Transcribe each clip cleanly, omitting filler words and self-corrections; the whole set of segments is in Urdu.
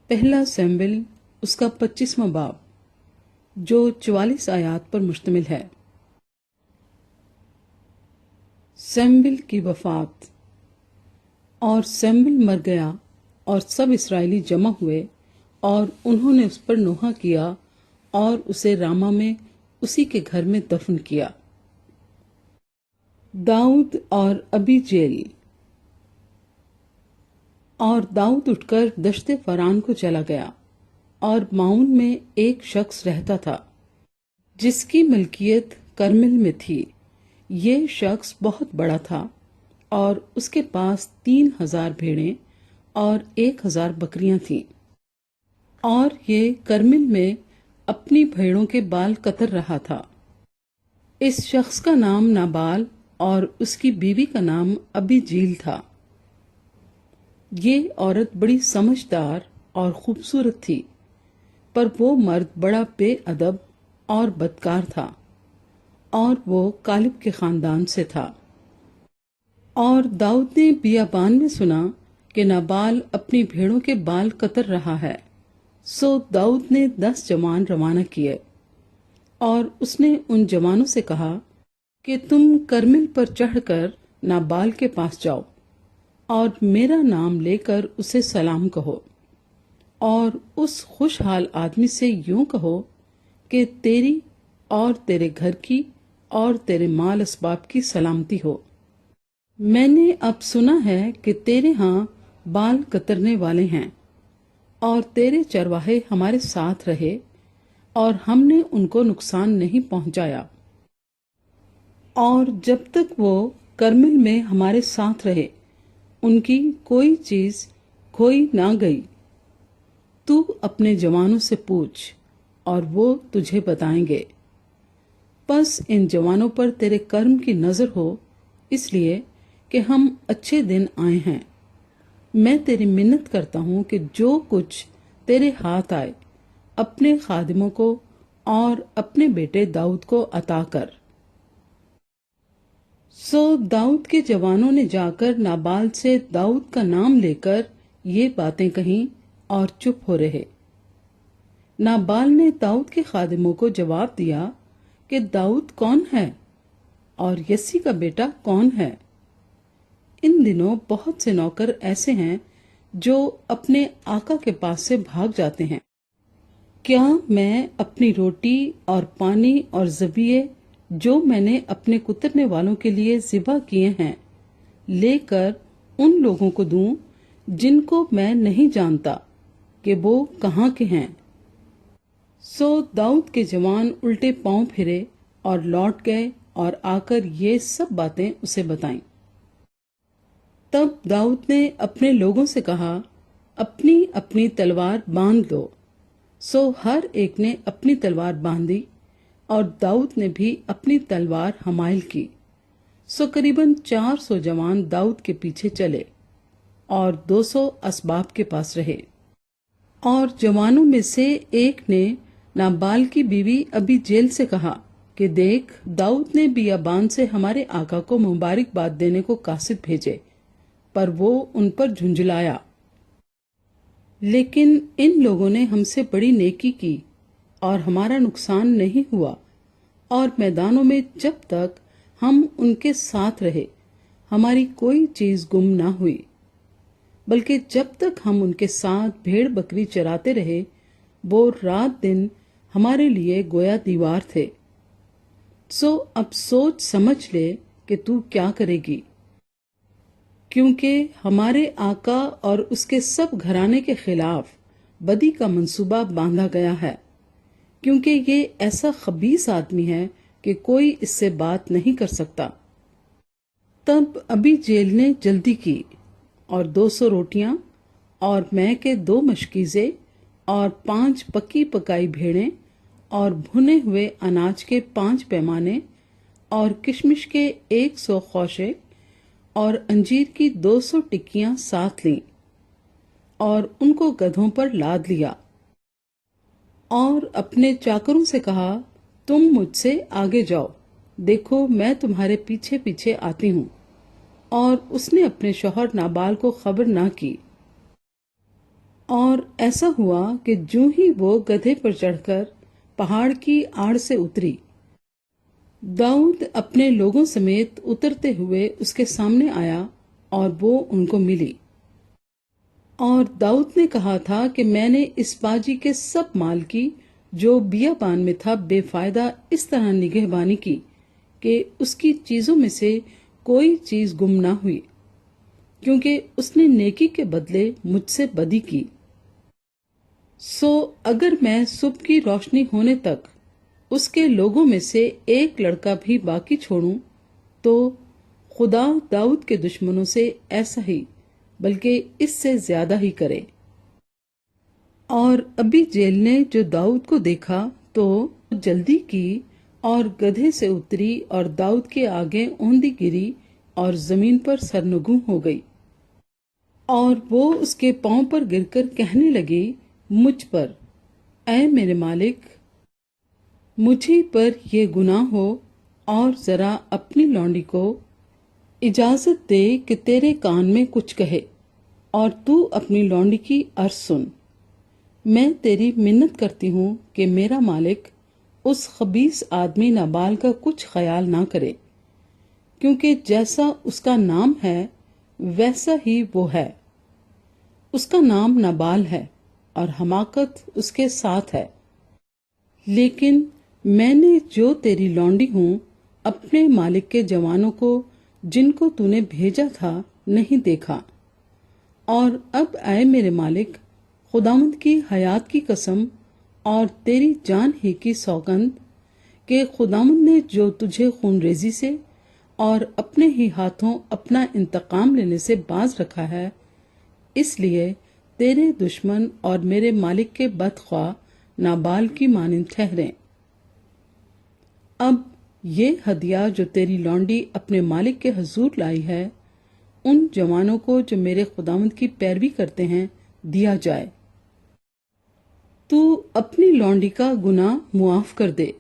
پہلا سیموئیل اس کا 25واں باب جو 44 آیات پر مشتمل ہے۔ سیموئیل کی وفات۔ اور سیموئیل مر گیا اور سب اسرائیلی جمع ہوئے اور انہوں نے اس پر نوحہ کیا اور اسے راما میں اسی کے گھر میں دفن کیا۔ داؤد اور ابی جیل۔ اور داؤد اٹھ کر دشت فران کو چلا گیا اور معون میں ایک شخص رہتا تھا جس کی ملکیت کرمل میں تھی۔ یہ شخص بہت بڑا تھا اور اس کے پاس 3000 بھیڑیں اور 1000 بکریاں تھیں، اور یہ کرمل میں اپنی بھیڑوں کے بال کتر رہا تھا۔ اس شخص کا نام نابال اور اس کی بیوی کا نام ابی جیل تھا۔ یہ عورت بڑی سمجھدار اور خوبصورت تھی، پر وہ مرد بڑا بے ادب اور بدکار تھا، اور وہ کالب کے خاندان سے تھا۔ اور داؤد نے بیابان میں سنا کہ نابال اپنی بھیڑوں کے بال کتر رہا ہے، سو داؤد نے 10 جوان روانہ کیے، اور اس نے ان جوانوں سے کہا کہ تم کرمل پر چڑھ کر نابال کے پاس جاؤ اور میرا نام لے کر اسے سلام کہو، اور اس خوشحال آدمی سے یوں کہو کہ تیری اور تیرے گھر کی اور تیرے مال اسباب کی سلامتی ہو۔ میں نے اب سنا ہے کہ تیرے ہاں بال کترنے والے ہیں، اور تیرے چرواہے ہمارے ساتھ رہے اور ہم نے ان کو نقصان نہیں پہنچایا، اور جب تک وہ کرمل میں ہمارے ساتھ رہے ان کی کوئی چیز کھوئی نہ گئی۔ تو اپنے جوانوں سے پوچھ اور وہ تجھے بتائیں گے۔ پس ان جوانوں پر تیرے کرم کی نظر ہو، اس لیے کہ ہم اچھے دن آئے ہیں۔ میں تیری منت کرتا ہوں کہ جو کچھ تیرے ہاتھ آئے اپنے خادموں کو اور اپنے بیٹے داؤد کو عطا کر۔ سو داؤد کے جوانوں نے جا کر نابال سے داؤد کا نام لے کر یہ باتیں کہیں اور چپ ہو رہے۔ نابال نے داؤد کے خادموں کو جواب دیا کہ داؤد کون ہے اور یسی کا بیٹا کون ہے؟ ان دنوں بہت سے نوکر ایسے ہیں جو اپنے آقا کے پاس سے بھاگ جاتے ہیں۔ کیا میں اپنی روٹی اور پانی اور ذبیحے جو میں نے اپنے کترنے والوں کے لیے ذبح کیے ہیں لے کر ان لوگوں کو دوں جن کو میں نہیں جانتا کہ وہ کہاں کے ہیں؟ سو داؤد کے جوان الٹے پاؤں پھرے اور لوٹ گئے اور آ کر یہ سب باتیں اسے بتائیں۔ تب داؤد نے اپنے لوگوں سے کہا، اپنی اپنی تلوار باندھ دو۔ سو ہر ایک نے اپنی تلوار باندھی، اور داؤد نے بھی اپنی تلوار حمائل کی۔ سو قریباً 400 جوان داؤد کے پیچھے چلے اور 200 اسباب کے پاس رہے۔ اور جوانوں میں سے ایک نے نابال کی بیوی ابی جیل سے کہا کہ دیکھ، داؤد نے بیابان سے ہمارے آقا کو مبارکباد دینے کو قاصد بھیجے، پر وہ ان پر جھنجھلایا۔ لیکن ان لوگوں نے ہم سے بڑی نیکی کی اور ہمارا نقصان نہیں ہوا، اور میدانوں میں جب تک ہم ان کے ساتھ رہے ہماری کوئی چیز گم نہ ہوئی، بلکہ جب تک ہم ان کے ساتھ بھیڑ بکری چراتے رہے وہ رات دن ہمارے لیے گویا دیوار تھے۔ سو اب سوچ سمجھ لے کہ تو کیا کرے گی، کیونکہ ہمارے آقا اور اس کے سب گھرانے کے خلاف بدی کا منصوبہ باندھا گیا ہے، کیونکہ یہ ایسا خبیث آدمی ہے کہ کوئی اس سے بات نہیں کر سکتا۔ تب ابی جیل نے جلدی کی اور 200 روٹیاں اور مے کے 2 مشکیزے اور 5 پکی پکائی بھیڑیں اور بھنے ہوئے اناج کے 5 پیمانے اور کشمش کے 100 خوشے اور انجیر کی 200 ٹکیاں ساتھ لیں، اور ان کو گدھوں پر لاد لیا، اور اپنے چاکروں سے کہا، تم مجھ سے آگے جاؤ، دیکھو میں تمہارے پیچھے پیچھے آتی ہوں۔ اور اس نے اپنے شوہر نابال کو خبر نہ کی۔ اور ایسا ہوا کہ جوں ہی وہ گدھے پر چڑھ کر پہاڑ کی آڑ سے اتری، داؤد اپنے لوگوں سمیت اترتے ہوئے اس کے سامنے آیا اور وہ ان کو ملی۔ اور داؤد نے کہا تھا کہ میں نے اس باجی کے سب مال کی جو بیابان میں تھا بے فائدہ اس طرح نگہبانی کی کہ اس کی چیزوں میں سے کوئی چیز گم نہ ہوئی، کیونکہ اس نے نیکی کے بدلے مجھ سے بدی کی۔ سو اگر میں صبح کی روشنی ہونے تک اس کے لوگوں میں سے ایک لڑکا بھی باقی چھوڑوں تو خدا داؤد کے دشمنوں سے ایسا ہی بلکہ اس سے زیادہ ہی کرے۔ اور ابھی جیل نے جو داؤد کو دیکھا تو جلدی کی اور گدھے سے اتری اور داؤد کے آگے اوندھی گری اور زمین پر سرنگوں ہو گئی، اور وہ اس کے پاؤں پر گر کر کہنے لگی، مجھ پر اے میرے مالک، مجھے پر یہ گناہ ہو، اور ذرا اپنی لونڈی کو اجازت دے کہ تیرے کان میں کچھ کہے، اور تو اپنی لونڈی کی عرض سن۔ میں تیری منت کرتی ہوں کہ میرا مالک اس خبیث آدمی نابال کا کچھ خیال نہ کرے، کیونکہ جیسا اس کا نام ہے ویسا ہی وہ ہے۔ اس کا نام نابال ہے اور حماقت اس کے ساتھ ہے، لیکن میں نے جو تیری لونڈی ہوں اپنے مالک کے جوانوں کو جن کو تو نے بھیجا تھا نہیں دیکھا۔ اور اب اے میرے مالک، خداوند کی حیات کی قسم اور تیری جان ہی کی سوگند کہ خداوند نے جو تجھے خون ریزی سے اور اپنے ہی ہاتھوں اپنا انتقام لینے سے باز رکھا ہے، اس لیے تیرے دشمن اور میرے مالک کے بدخواہ نابال کی مانند ٹھہریں۔ اب یہ ہدیہ جو تیری لونڈی اپنے مالک کے حضور لائی ہے، ان جوانوں کو جو میرے خداوند کی پیروی کرتے ہیں دیا جائے۔ تو اپنی لونڈی کا گناہ معاف کر دے،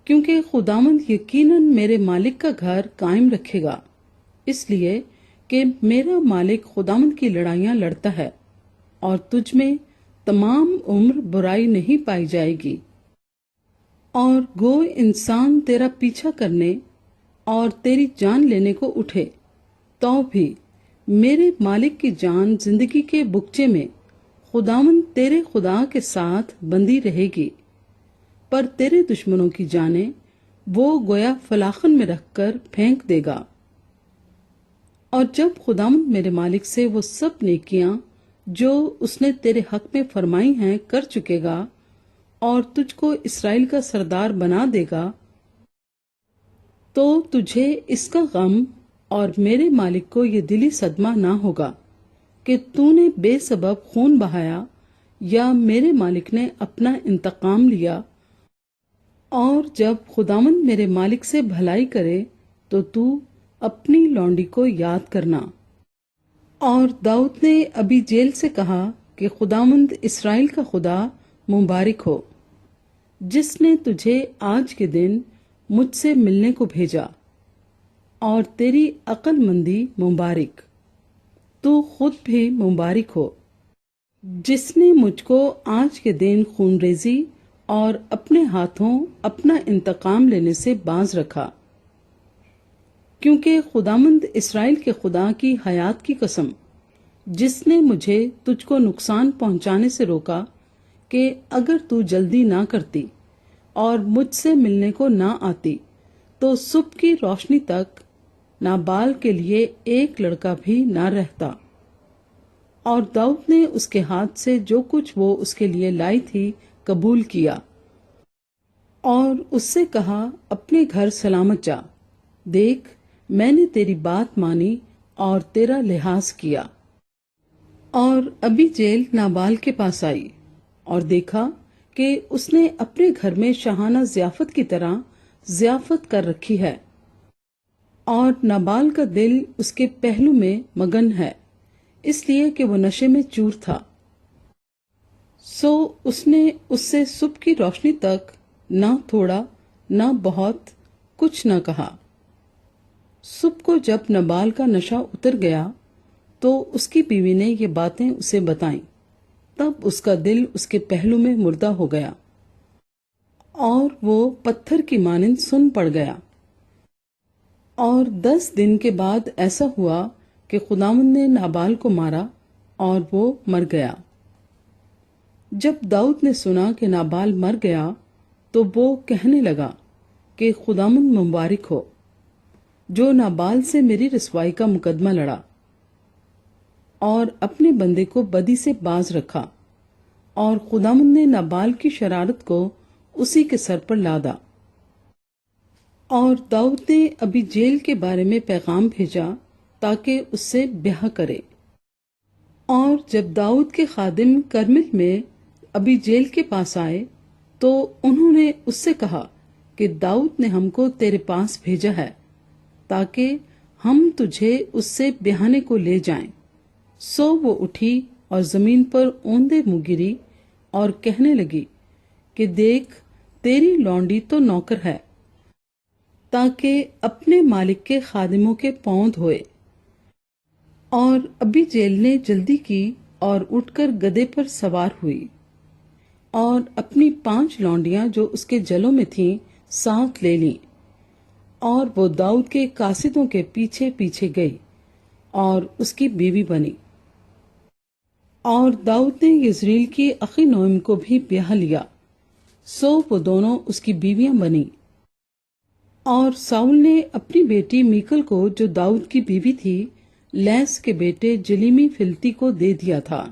کیونکہ خداوند یقیناً میرے مالک کا گھر قائم رکھے گا، اس لیے کہ میرا مالک خداوند کی لڑائیاں لڑتا ہے، اور تجھ میں تمام عمر برائی نہیں پائی جائے گی۔ اور گو انسان تیرا پیچھا کرنے اور تیری جان لینے کو اٹھے تو بھی میرے مالک کی جان زندگی کے بکچے میں خداوند تیرے خدا کے ساتھ بندی رہے گی، پر تیرے دشمنوں کی جانیں وہ گویا فلاخن میں رکھ کر پھینک دے گا۔ اور جب خداوند میرے مالک سے وہ سب نیکیاں جو اس نے تیرے حق میں فرمائی ہیں کر چکے گا اور تجھ کو اسرائیل کا سردار بنا دے گا، تو تجھے اس کا غم اور میرے مالک کو یہ دلی صدمہ نہ ہوگا کہ تو نے بے سبب خون بہایا یا میرے مالک نے اپنا انتقام لیا۔ اور جب خداوند میرے مالک سے بھلائی کرے تو اپنی لونڈی کو یاد کرنا۔ اور داؤد نے ابھی جیل سے کہا کہ خداوند اسرائیل کا خدا مبارک ہو، جس نے تجھے آج کے دن مجھ سے ملنے کو بھیجا، اور تیری عقل مندی مبارک، تو خود بھی مبارک ہو، جس نے مجھ کو آج کے دن خون ریزی اور اپنے ہاتھوں اپنا انتقام لینے سے باز رکھا، کیونکہ خداوند اسرائیل کے خدا کی حیات کی قسم، جس نے مجھے تجھ کو نقصان پہنچانے سے روکا، کہ اگر تو جلدی نہ کرتی اور مجھ سے ملنے کو نہ آتی تو صبح کی روشنی تک نابال کے لیے ایک لڑکا بھی نہ رہتا۔ اور داؤد نے اس کے ہاتھ سے جو کچھ وہ اس کے لیے لائی تھی قبول کیا، اور اس سے کہا، اپنے گھر سلامت جا، دیکھ میں نے تیری بات مانی اور تیرا لحاظ کیا۔ اور ابھی جیل نابال کے پاس آئی اور دیکھا کہ اس نے اپنے گھر میں شاہانہ ضیافت کی طرح ضیافت کر رکھی ہے، اور نابال کا دل اس کے پہلو میں مگن ہے، اس لیے کہ وہ نشے میں چور تھا۔ سو اس نے اس سے صبح کی روشنی تک نہ تھوڑا نہ بہت کچھ نہ کہا۔ صبح کو جب نابال کا نشہ اتر گیا تو اس کی بیوی نے یہ باتیں اسے بتائیں، تب اس کا دل اس کے پہلو میں مردہ ہو گیا اور وہ پتھر کی مانند سن پڑ گیا۔ اور 10 دن کے بعد ایسا ہوا کہ خداوند نے نابال کو مارا اور وہ مر گیا۔ جب داؤد نے سنا کہ نابال مر گیا تو وہ کہنے لگا کہ خداوند مبارک ہو جو نابال سے میری رسوائی کا مقدمہ لڑا اور اپنے بندے کو بدی سے باز رکھا، اور خداوند نے نابال کی شرارت کو اسی کے سر پر لادا۔ اور داؤد نے ابی جیل کے بارے میں پیغام بھیجا تاکہ اس سے بیاہ کرے۔ اور جب داؤد کے خادم کرمل میں ابی جیل کے پاس آئے تو انہوں نے اس سے کہا کہ داؤد نے ہم کو تیرے پاس بھیجا ہے تاکہ ہم تجھے اس سے بیاہنے کو لے جائیں۔ سو وہ اٹھی اور زمین پر اوندے منہ گری اور کہنے لگی کہ دیکھ تیری لونڈی تو نوکر ہے، تاکہ اپنے مالک کے خادموں کے پاؤں دھوئے۔ اور ابی جیل نے جلدی کی اور اٹھ کر گدھے پر سوار ہوئی اور اپنی 5 لونڈیاں جو اس کے جلوں میں تھیں ساتھ لے لیں، اور وہ داؤد کے قاصدوں کے پیچھے پیچھے گئی اور اس کی بیوی بنی۔ اور داؤد نے یزریل کی اخینوئم کو بھی بیاہ لیا، سو وہ دونوں اس کی بیویاں بنی۔ اور ساؤل نے اپنی بیٹی میکل کو جو داؤد کی بیوی تھی لیس کے بیٹے جلیمی فلتی کو دے دیا تھا۔